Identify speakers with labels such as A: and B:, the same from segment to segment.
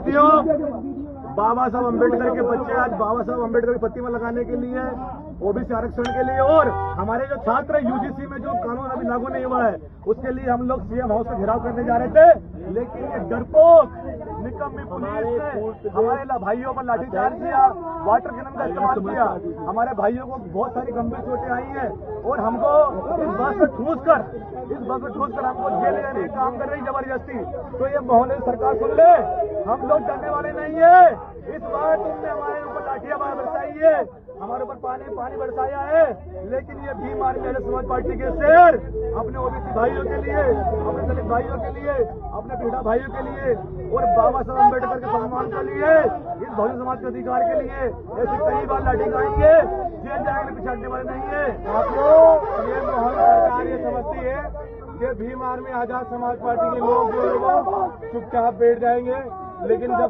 A: साथियों, बाबा साहब अम्बेडकर के बच्चे आज बाबा साहब अम्बेडकर की प्रतिमा लगाने के लिए, ओबीसी आरक्षण के लिए और हमारे जो छात्र यूजीसी में जो कानून अभी लागू नहीं हुआ है उसके लिए हम लोग सीएम हाउस का घेराव करने जा रहे थे, लेकिन ये डरपोक निकम्मी पुलिस ने हमारे भाइयों पर लाठीचार्ज किया, वाटर कैनन का इस्तेमाल किया। हमारे भाइयों को बहुत सारी गंभीर चोटें आई हैं और हमको इस बस में ठूस कर हमको जेल जाने का काम कर रही जबरदस्ती। तो ये मोहल्ले सरकार सुन ले, हम लोग डरने वाले नहीं है। इस बार तुमने हमारे ऊपर लाठियां बरसाई है, हमारे ऊपर पानी बरसाया है, लेकिन ये भीम आर्मी आजाद समाज पार्टी के शेर अपने ओबीसी भाइयों के लिए, अपने दलित भाइयों के लिए, अपने पीढ़ा भाइयों के लिए और बाबा साहब अम्बेडकर के सम्मान के लिए, इस बहुजन समाज के अधिकार के लिए ऐसे कई बार लाठी खाएंगे, जेल जाएंगे, पिछाड़ने वाले नहीं है। आप लोग ये मोहल्ला सरकार ये समझती है कि भीम आर्मी आजाद समाज पार्टी के लोग जो है वो चुपचाप बैठ जाएंगे, लेकिन जब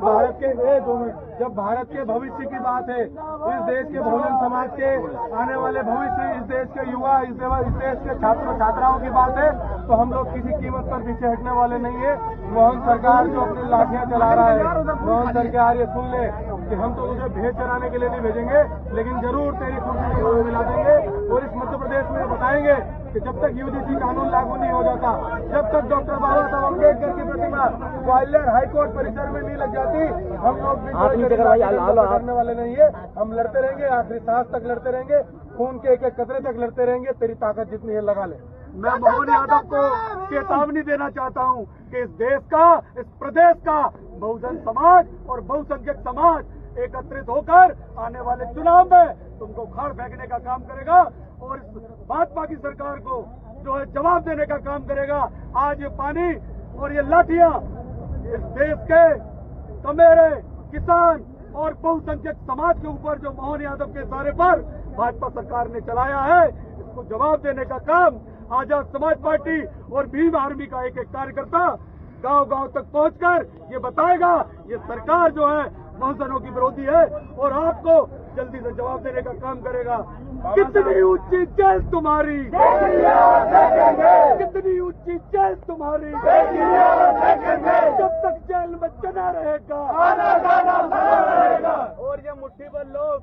A: भारत के भविष्य की बात है, इस देश के बहुजन समाज के आने वाले भविष्य, इस देश के युवा, इस देश के छात्र छात्राओं की बात है, तो हम लोग किसी कीमत पर पीछे हटने वाले नहीं है। मोहन सरकार जो अपनी लाठियां चला रहा है, मोहन सरकार ये सुन ले कि हम तो तुझे भेज चराने के लिए नहीं भेजेंगे, लेकिन जरूर तेरी कुर्सी को मिला देंगे और इस मध्य प्रदेश में बताएंगे कि जब तक यूजीसी कानून लागू नहीं हो जाता, जब तक डॉक्टर बाबा साहब अम्बेडकर की प्रतिमा ग्वालियर हाईकोर्ट परिसर में नहीं लग जाती, हम लोग करने वाले नहीं है। हम लड़ते रहेंगे, आखिरी सांस तक लड़ते रहेंगे, खून के एक एक कतरे तक लड़ते रहेंगे। तेरी ताकत जितनी है लगा ले। मैं मोहन यादव को चेतावनी देना चाहता हूं कि इस देश का, इस प्रदेश का बहुजन समाज और बहुसंख्यक समाज एकत्रित होकर आने वाले चुनाव में तुमको उखाड़ फेंकने का काम करेगा और इस भाजपा की सरकार को जो है जवाब देने का काम करेगा। आज ये पानी और ये लाठियां इस देश के कमेरे, किसान और बहुसंख्यक समाज के ऊपर जो मोहन यादव के इशारे पर भाजपा सरकार ने चलाया है, इसको जवाब देने का काम आजाद समाज पार्टी और भीम आर्मी का एक एक कार्यकर्ता गांव-गांव तक पहुंचकर ये बताएगा ये सरकार जो है बहुजनों की विरोधी है और आपको जल्दी से जवाब देने का काम करेगा। कितनी ऊंची जेल तुम्हारी, कितनी ऊंची जेल तुम्हारी, जब तक जेल में चना रहेगा। और ये मुट्ठी भर लोग,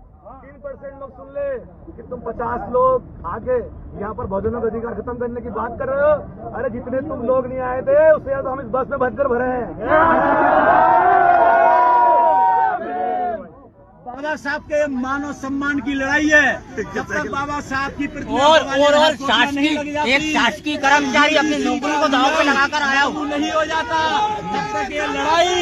A: 3% लोग सुन ले कि तुम 50 लोग आगे यहाँ पर बहुजनों का अधिकार खत्म करने की बात कर रहे हो। अरे जितने तुम लोग नहीं आए थे उससे ज्यादा हम इस बस में भरकर भरे हैं।
B: बाबा साहब के मानव सम्मान की लड़ाई है। जब तक बाबा साहब की
C: और शासकीय कर्मचारी अपनी नौकरी को दांव पे लगाकर आया
B: नहीं हो जाता, तब तक ये लड़ाई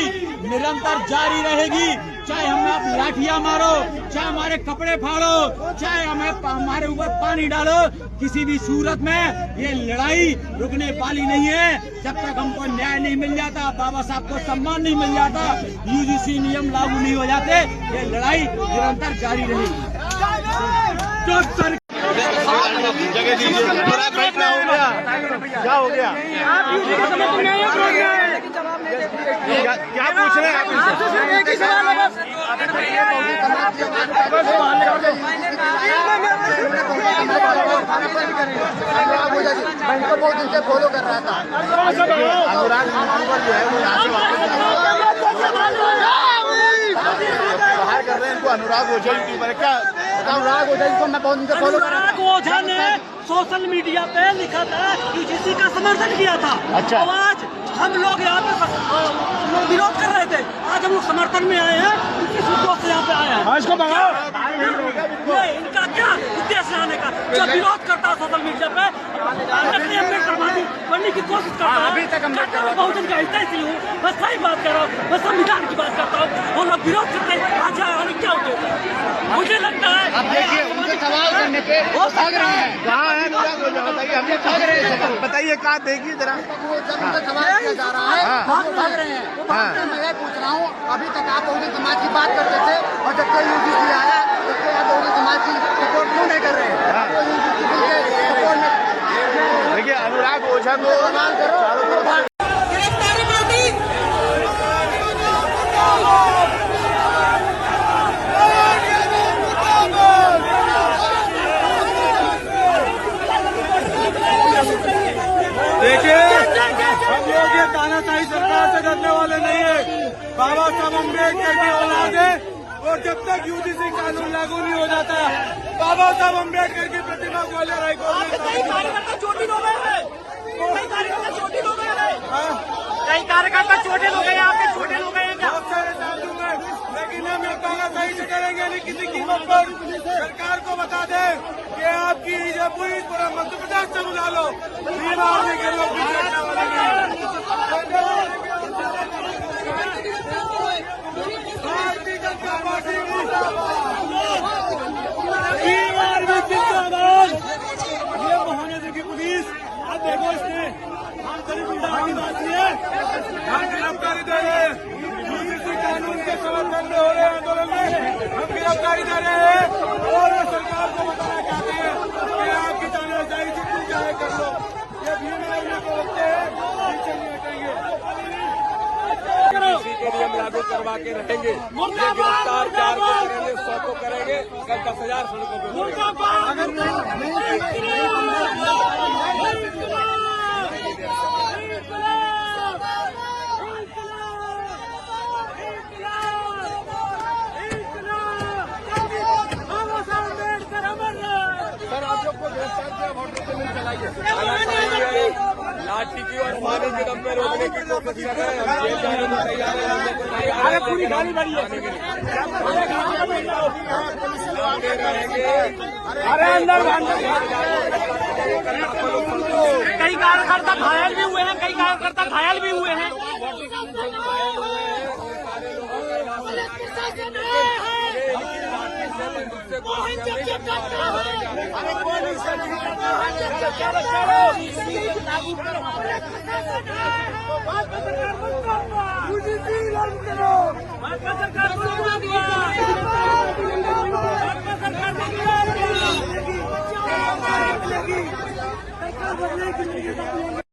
B: निरंतर जारी रहेगी। चाहे हमें आप लाठियां मारो, चाहे हमारे कपड़े फाड़ो, चाहे हमारे ऊपर पानी डालो, किसी भी सूरत में ये लड़ाई रुकने वाली नहीं है। जब तक हमको न्याय नहीं मिल जाता, बाबा साहब को सम्मान नहीं मिल जाता, यूजीसी नियम लागू नहीं हो जाते, ये लड़ाई निरंतर जारी रहेगी।
A: जगह दीजिए, बैठना हो गया, क्या हो गया? क्या पूछ रहे हैं आप?
D: मैं इनको बहुत दिन से फॉलो कर रहा था।
A: अनुराग जो है वो यहाँ से बाहर कर रहे हैं इनको। अनुराग ओझा यूट्यूबर क्या?
D: अनुराग ओझा इनको मैं बहुत दिन से फॉलो कर रहा था।
C: अनुराग ओझा ने सोशल मीडिया पे लिखा था यूजीसी का समर्थन किया था।
A: अच्छा।
C: तो आज हम लोग यहाँ पे विरोध कर रहे थे, आज हम लोग समर्थन में आए हैं, किस उद्देश्य से यहाँ पे आए हैं?
A: इसको भगाओ।
C: इनका क्या उद्देश्य आने का? जो विरोध करता है सोशल मीडिया पे, बनने की कोशिश करता है।
D: अभी तक
C: मैं बहुजन का हिस्सा ही हूँ, मैं सही बात कर रहा हूँ, मैं संविधान की बात करता हूँ। और लोग विरोध करते हैं, आज क्या होते? मुझे लगता है
D: अब देखिए उनके सवाल करने पे वो भाग रहे हैं।
A: कहाँ है अनुराग ओझा? बताइए, हमें भाग रहे हैं, बताइए कहाँ, देखिए जरा।
D: उनका सवाल किया जा रहा है, वो भाग रहे हैं। मैं ये पूछ रहा हूँ, अभी तक आप बहुजन समाज की बात करते थे और जब से यूजीसी आया तब से आप बहुजन समाज की सपोर्ट क्यों नहीं कर रहे हैं?
A: देखिए अनुराग ओझा को चारों तरफ देखिए हम लोग ये तानाशाही सरकार से डरने वाले नहीं है। बाबा साहब अम्बेडकर की औलाद है और जब तक यूजीसी कानून लागू नहीं हो जाता, बाबा साहब अम्बेडकर की प्रतिमा ग्वालियर हाईकोर्ट में
C: कई कार्यकर्ता चोटिल हो गए हैं, कई कार्यकर्ता चोटिल हो गए हैं, कई कार्यकर्ता चोटिल हो गए हैं, आपके चोटिल हो गए हैं क्या?
A: बहुत सारे साधु हैं, लेकिन हम ये तानाशाही से करेंगे नहीं किसी कीमत पर। सरकार को बता दें कि आपकी ये पूरी पूरा मध्य प्रदेश से बुला लो, भीम आर्मी के लोग भी लड़ने वाले नहीं। भारतीय जनता पार्टी भीम आर्मी जिंदाबाद। ये महानगर की पुलिस, अब देखो इसने हम गरीब की बात नहीं है, हम गिरफ्तारी दे रहे हैं। यूजीसी कानून के समर्थन में हो रहे आंदोलन में हम गिरफ्तारी दे रहे हैं और सरकार को बताना चाहते हैं कि आपकी तानाशाही जितनी चाहे कर लो, ये भीम आर्मी को रखते हैं, पीछे नहीं हटेंगे।
E: इसी के लिए हम लागू करवा के रहेंगे। ये गिरफ्तार 4 को करेंगे, 100 को करेंगे, कल 10,000 सड़कों पर लाठी की और पानी के दम पे रोकने की कोशिश कर रहे हैं। हम जेल जाने को तैयार हैं, हम लोग को तैयार है पूरी गाड़ी भरी है।
A: अरे अंदर
C: कई कार्यकर्ता घायल भी हुए हैं, कई कार्यकर्ता घायल भी हुए हैं। सरकार